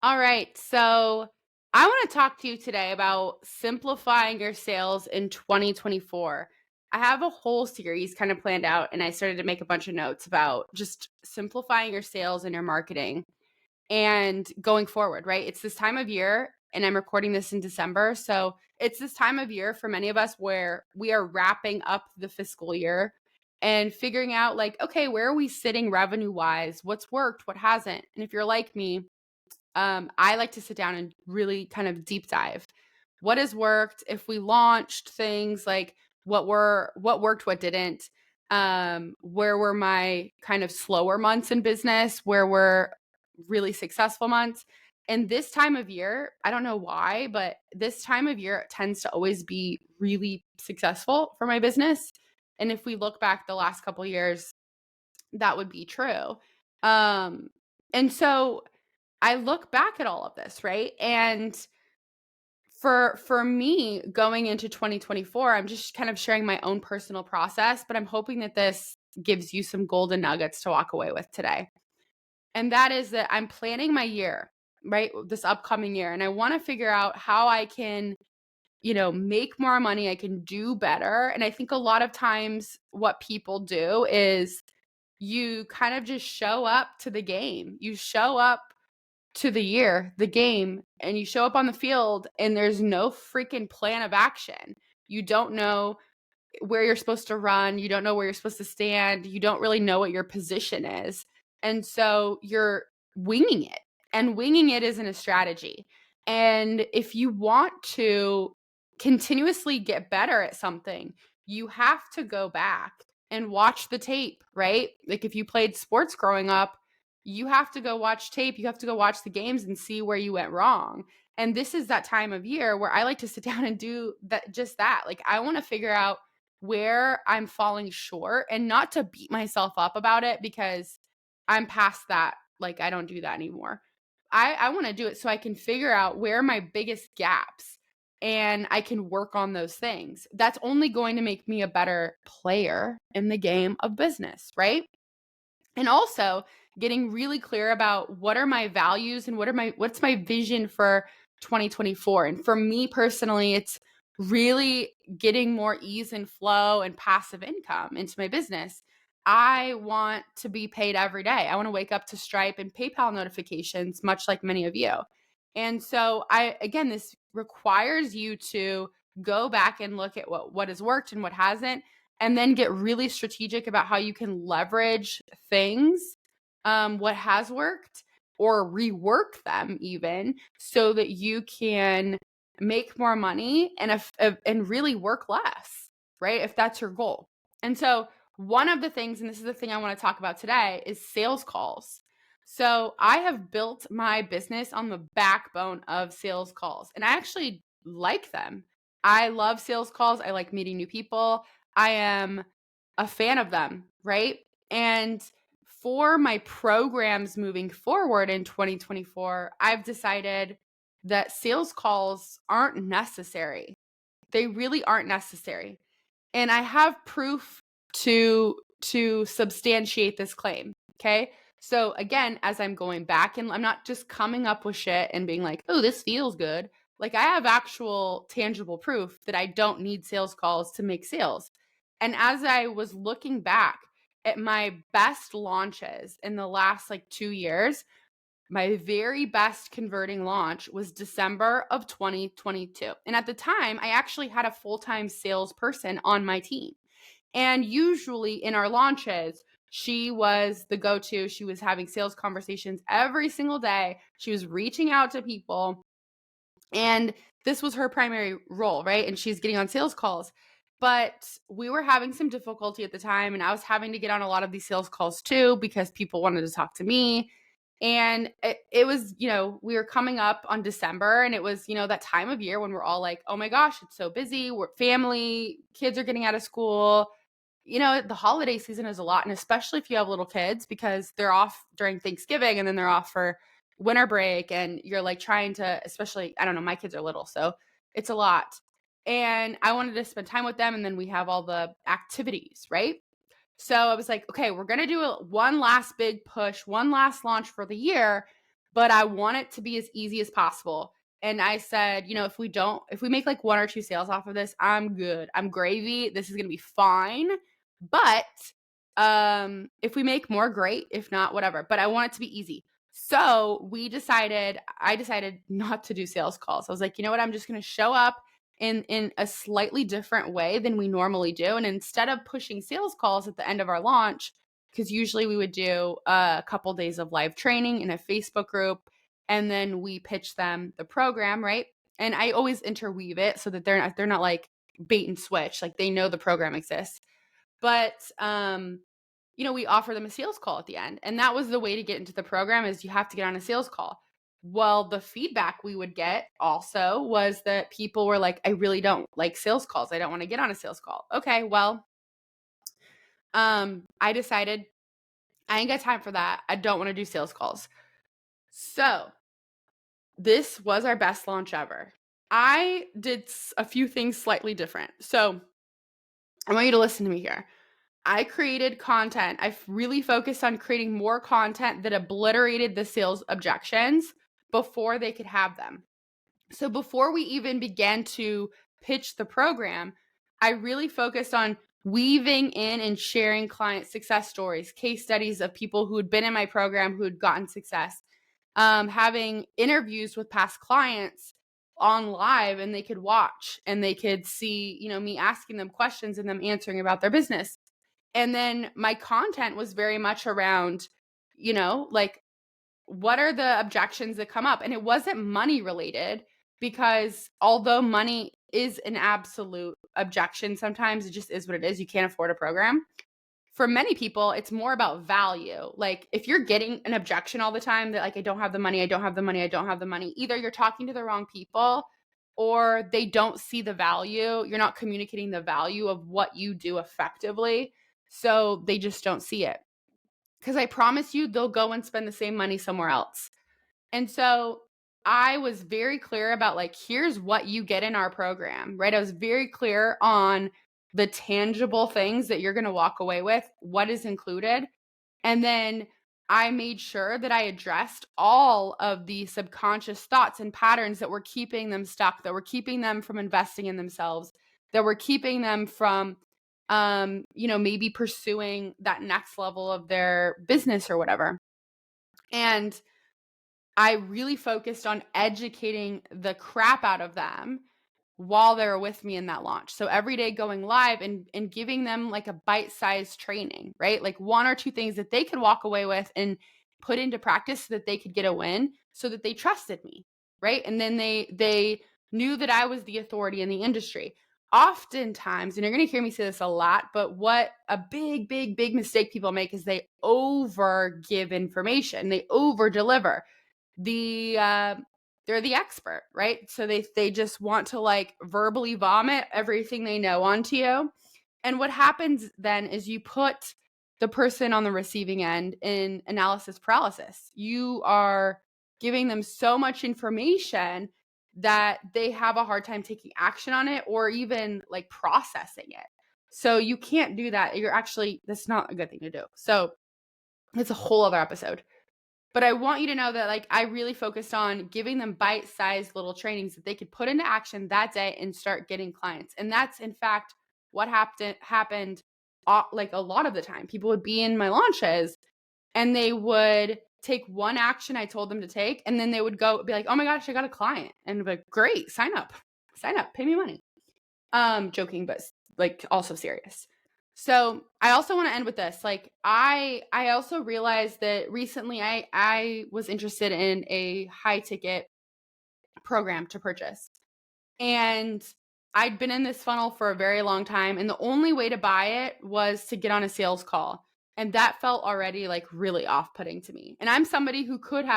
All right. So I want to talk to you today about simplifying your sales in 2024. I have a whole series kind of planned out, and I started to make a bunch of notes about just simplifying your sales and your marketing and going forward, right? It's this time of year, and I'm recording this in December. So it's this time of year for many of us where we are wrapping up the fiscal year and figuring out, like, okay, where are we sitting revenue wise? What's worked? What hasn't? And if you're like me, I like to sit down and really kind of deep dive. What has worked? If we launched things, like what worked, what didn't. Where were my kind of slower months in business? Where were really successful months? And this time of year, I don't know why, but this time of year tends to always be really successful for my business. And if we look back the last couple years, that would be true. Um, and so I look back at all of this, right? And for me going into 2024, I'm just kind of sharing my own personal process, but I'm hoping that this gives you some golden nuggets to walk away with today. And that is that I'm planning my year, right? This upcoming year, and I want to figure out how I can, make more money, I can do better. And I think a lot of times what people do is you kind of just show up to the game. You show up to the game, and you show up on the field and there's no freaking plan of action. You don't know where you're supposed to run. You don't know where you're supposed to stand. You don't really know what your position is. And so you're winging it. And winging it isn't a strategy. And if you want to continuously get better at something, you have to go back and watch the tape, right? Like if you played sports growing up, you have to go watch tape. You have to go watch the games and see where you went wrong. And this is that time of year where I like to sit down and do that, just that. Like I want to figure out where I'm falling short, and not to beat myself up about it because I'm past that. Like I don't do that anymore. I want to do it so I can figure out where my biggest gaps, and I can work on those things. That's only going to make me a better player in the game of business, right? And also getting really clear about what are my values and what's my vision for 2024. And for me personally, it's really getting more ease and flow and passive income into my business. I want to be paid every day. I want to wake up to Stripe and PayPal notifications, much like many of you. And so again, this requires you to go back and look at what has worked and what hasn't, and then get really strategic about how you can leverage things, what has worked, or rework them even, so that you can make more money and really work less, right? If that's your goal. And so one of the things, and this is the thing I want to talk about today, is sales calls. So I have built my business on the backbone of sales calls, and I actually like them. I love sales calls. I like meeting new people. I am a fan of them, right? And for my programs moving forward in 2024, I've decided that sales calls aren't necessary. They really aren't necessary. And I have proof to substantiate this claim, okay? So again, as I'm going back, and I'm not just coming up with shit and being like, "Oh, this feels good." Like I have actual tangible proof that I don't need sales calls to make sales. And as I was looking back at my best launches in the last like 2 years, my very best converting launch was December of 2022. And at the time, I actually had a full-time salesperson on my team. And usually in our launches, she was the go-to. She was having sales conversations every single day. She was reaching out to people, and this was her primary role, right? And she's getting on sales calls. But we were having some difficulty at the time, and I was having to get on a lot of these sales calls too because people wanted to talk to me. And it was, we were coming up on December, and it was, that time of year when we're all like, oh my gosh, it's so busy. We're family, kids are getting out of school. The holiday season is a lot. And especially if you have little kids, because they're off during Thanksgiving and then they're off for winter break. And you're like trying to, especially, I don't know, my kids are little, so it's a lot. And I wanted to spend time with them. And then we have all the activities, right? So I was like, okay, we're going to do one last big push, one last launch for the year, but I want it to be as easy as possible. And I said, if we make like 1 or 2 sales off of this, I'm good. I'm gravy. This is going to be fine. But if we make more, great. If not, whatever. But I want it to be easy. So I decided not to do sales calls. I was like, you know what? I'm just going to show up in a slightly different way than we normally do. And instead of pushing sales calls at the end of our launch, because usually we would do a couple days of live training in a Facebook group, and then we pitch them the program, right? And I always interweave it so that they're not like bait and switch, like they know the program exists. But we offer them a sales call at the end. And that was the way to get into the program, is you have to get on a sales call. Well, the feedback we would get also was that people were like, I really don't like sales calls. I don't want to get on a sales call. Okay, well, I decided I ain't got time for that. I don't want to do sales calls. So this was our best launch ever. I did a few things slightly different. So I want you to listen to me here. I created content. I really focused on creating more content that obliterated the sales objections before they could have them. So before we even began to pitch the program, I really focused on weaving in and sharing client success stories, case studies of people who had been in my program who had gotten success, having interviews with past clients on live, and they could watch and they could see, me asking them questions and them answering about their business. And then my content was very much around, like, what are the objections that come up? And it wasn't money related, because although money is an absolute objection, sometimes it just is what it is. You can't afford a program. For many people, it's more about value. Like, if you're getting an objection all the time that, like, I don't have the money, I don't have the money, I don't have the money, either you're talking to the wrong people or they don't see the value. You're not communicating the value of what you do effectively. So they just don't see it. Because I promise you, they'll go and spend the same money somewhere else. And so I was very clear about, like, here's what you get in our program, right? I was very clear on the tangible things that you're going to walk away with, what is included. And then I made sure that I addressed all of the subconscious thoughts and patterns that were keeping them stuck, that were keeping them from investing in themselves, that were keeping them from maybe pursuing that next level of their business or whatever. And I really focused on educating the crap out of them while they were with me in that launch. So every day going live and giving them like a bite-sized training, right? Like 1 or 2 things that they could walk away with and put into practice so that they could get a win, so that they trusted me, right? And then they knew that I was the authority in the industry. Oftentimes, and you're going to hear me say this a lot, but what a big, big, big mistake people make is they over give information. They over deliver. They're the expert, right? So they just want to like verbally vomit everything they know onto you. And what happens then is you put the person on the receiving end in analysis paralysis. You are giving them so much information that they have a hard time taking action on it or even like processing it. So you can't do that. That's not a good thing to do. So it's a whole other episode. But I want you to know that, like, I really focused on giving them bite-sized little trainings that they could put into action that day and start getting clients. And that's, in fact, what happened like a lot of the time. People would be in my launches and they would take one action I told them to take, and then they would go be like, oh my gosh, I got a client. And be like, great, sign up, pay me money. Joking, but like also serious. So I also want to end with this. Like, I also realized that recently I was interested in a high ticket program to purchase. And I'd been in this funnel for a very long time. And the only way to buy it was to get on a sales call. And that felt already like really off-putting to me. And I'm somebody who could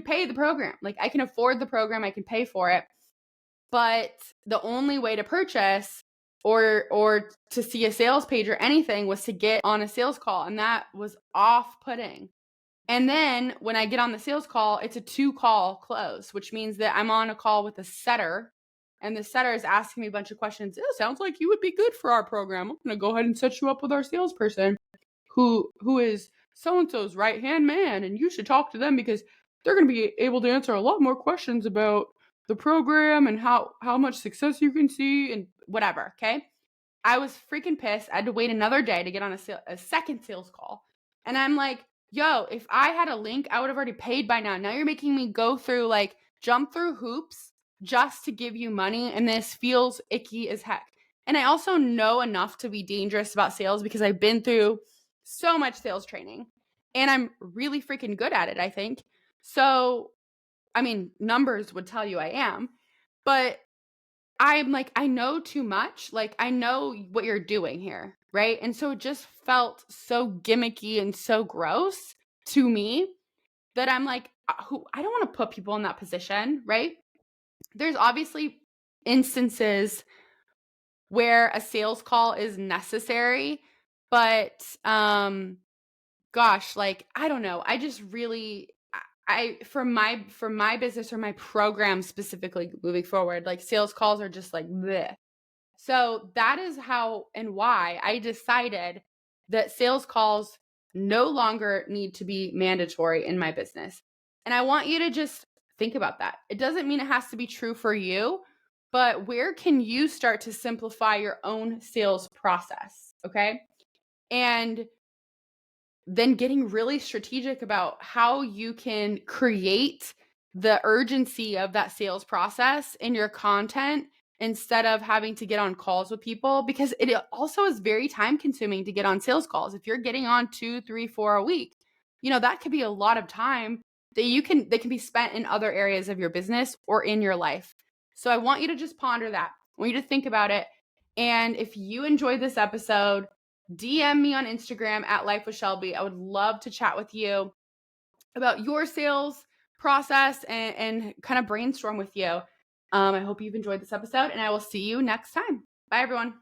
pay the program. Like, I can afford the program, I can pay for it. But the only way to purchase or to see a sales page or anything was to get on a sales call. And that was off-putting. And then when I get on the sales call, it's a 2-call close, which means that I'm on a call with a setter. And the setter is asking me a bunch of questions. It sounds like you would be good for our program. I'm going to go ahead and set you up with our salesperson who is so-and-so's right-hand man. And you should talk to them because they're going to be able to answer a lot more questions about the program and how much success you can see and whatever. Okay. I was freaking pissed. I had to wait another day to get on a second sales call. And I'm like, yo, if I had a link, I would have already paid by now. Now you're making me go through, like, jump through hoops just to give you money. And this feels icky as heck. And I also know enough to be dangerous about sales because I've been through so much sales training and I'm really freaking good at it, I think. So, I mean, numbers would tell you I am, but I'm like, I know too much. Like, I know what you're doing here. Right. And so it just felt so gimmicky and so gross to me that I'm like, who I don't want to put people in that position. Right. There's obviously instances where a sales call is necessary, but gosh, like, I don't know. I just really I for my business or my program specifically moving forward, like, sales calls are just like bleh. So that is how and why I decided that sales calls no longer need to be mandatory in my business. And I want you to just think about that. It doesn't mean it has to be true for you, but where can you start to simplify your own sales process? Okay. And then getting really strategic about how you can create the urgency of that sales process in your content instead of having to get on calls with people, because it also is very time consuming to get on sales calls. If you're getting on 2, 3, 4 a week, that could be a lot of time that can be spent in other areas of your business or in your life. So I want you to just ponder that. I want you to think about it. And if you enjoyed this episode, DM me on Instagram at Life with Shelby. I would love to chat with you about your sales process and kind of brainstorm with you. I hope you've enjoyed this episode, and I will see you next time. Bye, everyone.